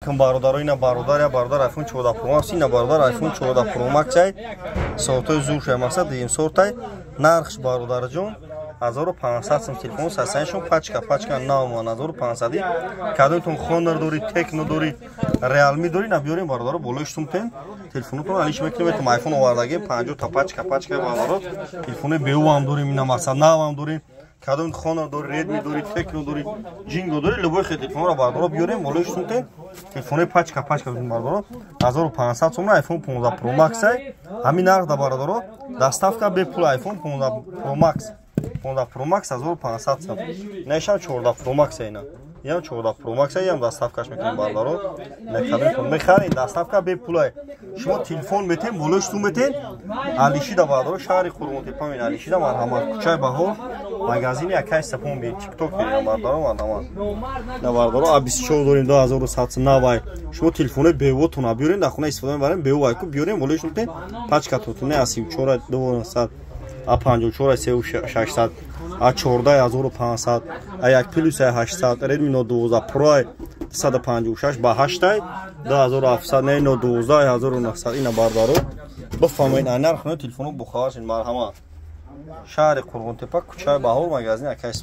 Бародаро ина бародар я бародар iPhone 14 Pro Max ина бародар iPhone 14 Pro Max ай сотой зурша мақсад дим сортай нархш бародар ҷон 1500 сум телефон сасаншон пачка навман 1500 кадонтон Honor дори Tecno дори Realme дори набиёрем бародаро болоиш сумтен телефонотон алиш мекунем iPhone овардаги 50 та пачка бародаро телефони беу ам дорим ина мақсад навам дорим кадом Honor дори Redmi дори Tecno дори Jingo дори любой телефонро бародаро биёрем болоиш сумтен телефони пачка бародаро 1500 сум iPhone 15 Pro Max ай ҳамин нарх да бародаро доставка бепул iPhone 15 Pro Max 15 Pro Max 1500 сум нешам 14 Pro Max ина ям 14 Pro Max ям доставкаш мекунем бародаро мехарин доставка бепул шумо телефон метем болоиш сум метем алишида бародаро шаҳри Қурғонтепа мен алишида марҳамат кӯчаи баҳор магазини акай сапон би TikTok берем бародаро марҳамат на бародаро A24 дорим 2109 шумо телефони бевотон биёрем дар хона истифода мебарем бевай ку биёрем болоиш сум метем пачкатон не 34 200 A54 3600 A14 1500 A1 Plus 800 Redmi Note 12 Pro 256 ба 8 2700 не Note 12 1900 ина бародаро бафамаин нархи телефону бухарин марҳамат шаҳри Қурғонтепа кӯчаи баҳор магазини акай